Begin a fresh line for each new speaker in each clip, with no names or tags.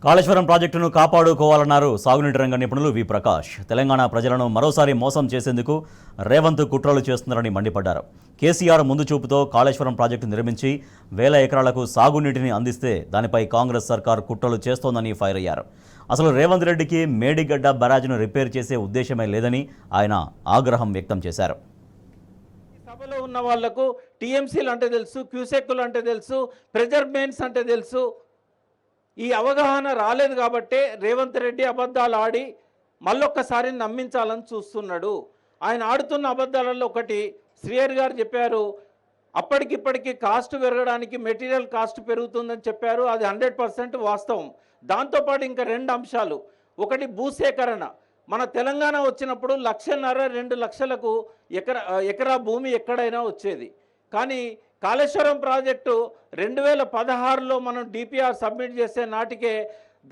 కాళేశ్వరం ప్రాజెక్టును కాపాడుకోవాలన్నారు సాగునీటి రంగ నిపుణులు వి ప్రకాష్. తెలంగాణ ప్రజలను మరోసారి మోసం చేసేందుకు రేవంత్ కుట్రలు చేస్తున్నారని మండిపడ్డారు. కేసీఆర్ ముందు చూపుతో కాళేశ్వరం ప్రాజెక్టు నిర్మించి వేల ఎకరాలకు సాగునీటిని అందిస్తే దానిపై కాంగ్రెస్ సర్కార్ కుట్రలు చేస్తోందని ఫైర్ అయ్యారు. అసలు రేవంత్ రెడ్డికి మేడిగడ్డ బ్యారాజ్ను రిపేర్ చేసే ఉద్దేశమే లేదని ఆయన ఆగ్రహం వ్యక్తం చేశారు.
సభలో ఉన్న వాళ్లకు టీఎంసీలు అంటే తెలుసు, క్యూసెక్కులు అంటే తెలుసు, ప్రెజర్ మెయిన్స్ అంటే తెలుసు. ఈ అవగాహన రాలేదు కాబట్టే రేవంత్ రెడ్డి అబద్ధాలు ఆడి మళ్ళొక్కసారి నమ్మించాలని చూస్తున్నాడు. ఆయన ఆడుతున్న అబద్ధాలలో ఒకటి శ్రీహరి గారు చెప్పారు, అప్పటికిప్పటికీ కాస్ట్ పెరగడానికి మెటీరియల్ కాస్ట్ పెరుగుతుందని చెప్పారు. అది 100% వాస్తవం. దాంతోపాటు ఇంకా 2 అంశాలు. ఒకటి భూసేకరణ. మన తెలంగాణ వచ్చినప్పుడు 1,50,000 2 లక్షలకు ఎకరా భూమి ఎక్కడైనా వచ్చేది. కానీ కాళేశ్వరం ప్రాజెక్టు 2016లో మనం డిపిఆర్ సబ్మిట్ చేసే నాటికే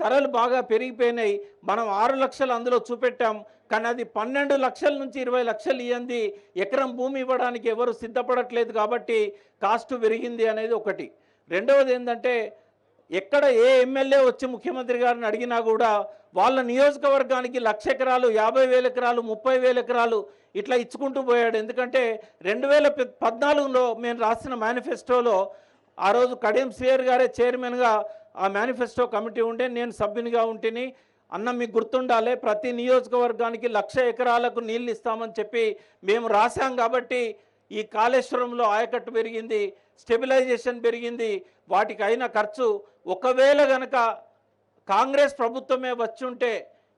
ధరలు బాగా పెరిగిపోయినాయి. మనం 6 లక్షలు అందులో చూపెట్టాం. కానీ అది 12 లక్షల నుంచి 20 లక్షలు ఇయ్యంది. ఎకరం భూమి ఇవ్వడానికి ఎవరు సిద్ధపడట్లేదు కాబట్టి కాస్ట్ పెరిగింది అనేది ఒకటి. రెండవది ఏంటంటే ఎక్కడ ఏ ఎమ్మెల్యే వచ్చి ముఖ్యమంత్రి గారిని అడిగినా కూడా వాళ్ళ నియోజకవర్గానికి 1,00,000 ఎకరాలు, 50,000 ఎకరాలు, 30,000 ఎకరాలు ఇట్లా ఇచ్చుకుంటూ పోయాడు. ఎందుకంటే 2014లో మేము రాసిన మేనిఫెస్టోలో ఆ రోజు కడియం శ్రీహరి గారే చైర్మన్గా ఆ మేనిఫెస్టో కమిటీ ఉండే, నేను సభ్యునిగా ఉంటేని. అన్న మీకు గుర్తుండాలి, ప్రతి నియోజకవర్గానికి 1,00,000 ఎకరాలకు నీళ్ళు ఇస్తామని చెప్పి మేము రాశాం. కాబట్టి ఈ కాళేశ్వరంలో ఆయకట్టు పెరిగింది, స్టెబిలైజేషన్ పెరిగింది, వాటికి అయిన ఖర్చు ఒకవేళ గనక కాంగ్రెస్ ప్రభుత్వమే వచ్చుంటే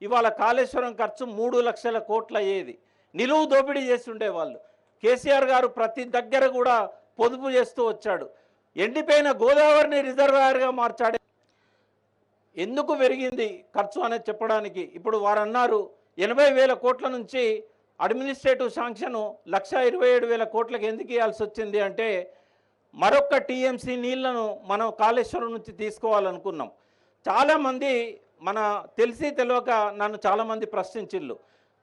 ఇవాళ కాళేశ్వరం ఖర్చు 3 లక్షల కోట్లు అయ్యేది. నిలువు దోపిడీ చేసి ఉండేవాళ్ళు. కేసీఆర్ గారు ప్రతి దగ్గర కూడా పొదుపు చేస్తూ వచ్చాడు. ఎండిపోయిన గోదావరిని రిజర్వాయర్గా మార్చాడు. ఎందుకు పెరిగింది ఖర్చు అనేది చెప్పడానికి ఇప్పుడు వారు అన్నారు 80,000 కోట్ల నుంచి అడ్మినిస్ట్రేటివ్ శాంక్షను 1,27,000 కోట్లకు ఎందుకు ఇవ్వాల్సి వచ్చింది అంటే మరొక టీఎంసీ నీళ్లను మనం కాళేశ్వరం నుంచి తీసుకోవాలనుకున్నాం. చాలామంది మన తెలిసి తెలియక నన్ను చాలామంది ప్రశ్నించిళ్ళు,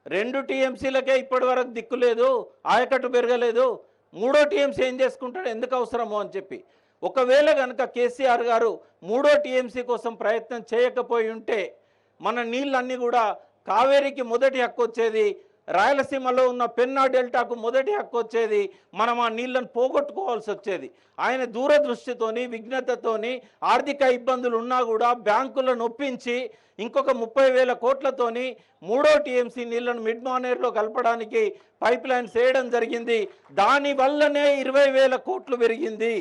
2 టీఎంసీలకే ఇప్పటి వరకు దిక్కు లేదు, ఆయకట్టు పెరగలేదు, 3వ టీఎంసీ ఏం చేసుకుంటాడు, ఎందుకు అవసరమో అని చెప్పి. ఒకవేళ కనుక కేసీఆర్ గారు 3వ టీఎంసీ కోసం ప్రయత్నం చేయకపోయి ఉంటే మన నీళ్ళన్నీ కూడా కావేరికి మొదటి హక్కు వచ్చేది, రాయలసీమలో ఉన్న పెన్నా డెల్టాకు మొదటి హక్కు వచ్చేది, మనం ఆ నీళ్లను పోగొట్టుకోవాల్సి వచ్చేది. ఆయన దూరదృష్టితోని, విఘ్నతతోని, ఆర్థిక ఇబ్బందులు ఉన్నా కూడా బ్యాంకులను ఒప్పించి ఇంకొక 30,000 కోట్లతోని 3వ టీఎంసీ నీళ్లను మిడ్ మానేర్లో కలపడానికి పైప్ లైన్స్ వేయడం జరిగింది. దానివల్లనే 20,000 కోట్లు పెరిగింది.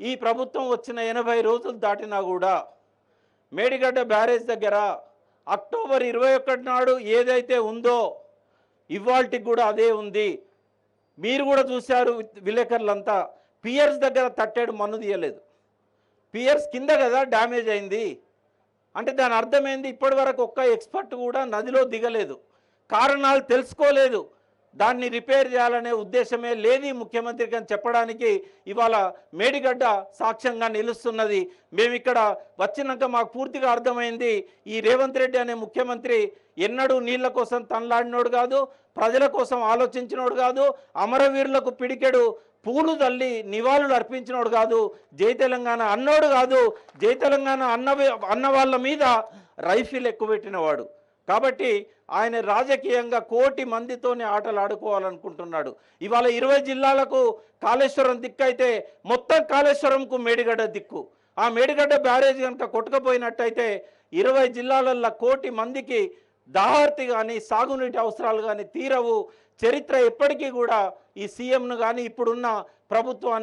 ఈ ప్రభుత్వం వచ్చిన 80 రోజులు దాటినా కూడా మేడిగడ్డ బ్యారేజ్ దగ్గర అక్టోబర్ 21 నాడు ఏదైతే ఉందో ఇవాల్టికి కూడా అదే ఉంది. మీరు కూడా చూశారు విలేకరులంతా, పియర్స్ దగ్గర తట్టేడు మన్ను తీయలేదు. పియర్స్ కింద కదా డ్యామేజ్ అయింది అంటే దాని అర్థమైంది ఇప్పటి వరకు ఒక్క ఎక్స్పర్ట్ కూడా నదిలో దిగలేదు, కారణాలు తెలుసుకోలేదు, దాన్ని రిపేర్ చేయాలనే ఉద్దేశమే లేదు ముఖ్యమంత్రికి అని చెప్పడానికి ఇవాళ మేడిగడ్డ సాక్ష్యంగా నిలుస్తున్నది. మేము ఇక్కడ వచ్చినాక మాకు పూర్తిగా అర్థమైంది, ఈ రేవంత్ రెడ్డి అనే ముఖ్యమంత్రి ఎన్నడూ నీళ్ల కోసం తనలాడినోడు కాదు, ప్రజల కోసం ఆలోచించినోడు కాదు, అమరవీరులకు పిడికెడు పూలు తల్లి నివాళులు అర్పించినోడు కాదు, జై తెలంగాణ అన్నోడు కాదు, జై తెలంగాణ అన్న వాళ్ళ మీద రైఫిల్ ఎక్కువ పెట్టినవాడు. కాబట్టి ఆయన రాజకీయంగా 1,00,00,000 మందితోనే ఆటలు ఆడుకోవాలనుకుంటున్నాడు. ఇవాళ 20 జిల్లాలకు కాళేశ్వరం దిక్కు అయితే మొత్తం కాళేశ్వరంకు మేడిగడ్డ దిక్కు. ఆ మేడిగడ్డ బ్యారేజ్ కనుక కొట్టుకుపోయినట్టయితే 20 జిల్లాలల్లో 1,00,00,000 మందికి దాహార్తి కానీ సాగునీటి అవసరాలు కానీ తీరవు. చరిత్ర ఎప్పటికీ కూడా ఈ సీఎంను కానీ ఇప్పుడున్న ప్రభుత్వాన్ని